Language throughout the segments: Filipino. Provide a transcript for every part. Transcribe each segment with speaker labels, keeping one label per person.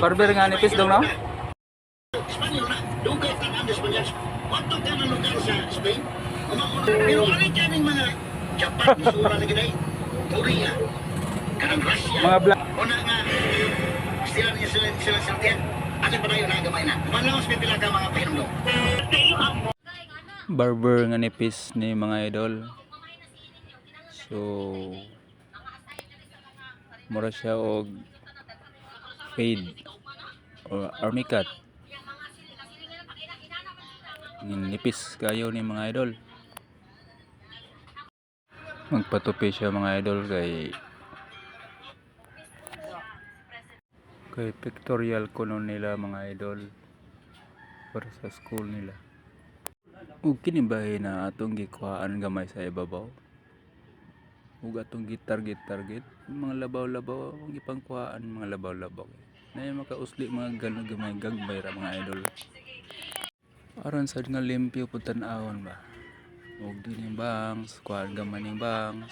Speaker 1: Barber nga nipis daw na.
Speaker 2: Espanyol na, dugay ka ng Espanyol. Wato ka ng lugar sa Spain. Pero ano kaming mga Japan, isura na ginahin. Korea, karang Russia.
Speaker 1: Mga black.
Speaker 2: Una nga, sila sartiyan. Ano pa tayo nagamay na? Manlaos may pila ka mga pahinom.
Speaker 1: Barber nga nipis ni mga idol. So mura siya og fade or army cut. Nipis kayo ni mga idol. Magpatupi siya mga idol kay pictorial kuno nila mga idol para sa school nila. Ug kini bahay na atong gikuhaan gamay sa ibabaw. Ug atong gitarget mga labaw-labaw ang gipangkuhaan mga labaw-labaw. Nay makausli mga gamay ra mga idol. Aron sad nga limpyo pud tan-awon ba. Ug dinhi bangs, kuhaan gamay ning bangs.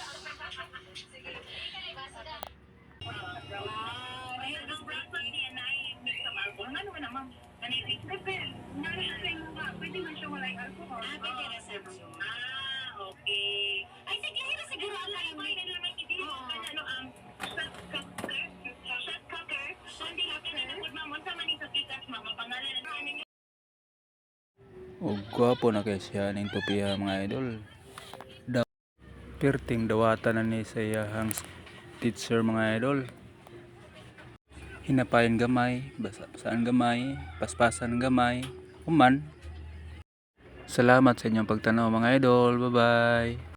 Speaker 3: Okay. Ay, sige, siguro ang layo mo yung naman hindi ano ang shot cocker. Hindi natin na nagmamon sa manisa kikas mga pangalan na namin.
Speaker 1: Ug gwapo na kay siya ning tupiha mga idol. Perting dawatan na ni sa iyahang teacher mga idol. Hinapayan gamay, basaan gamay, paspasan gamay, human. Salamat sa inyong pagtanaw mga idol. Bye-bye.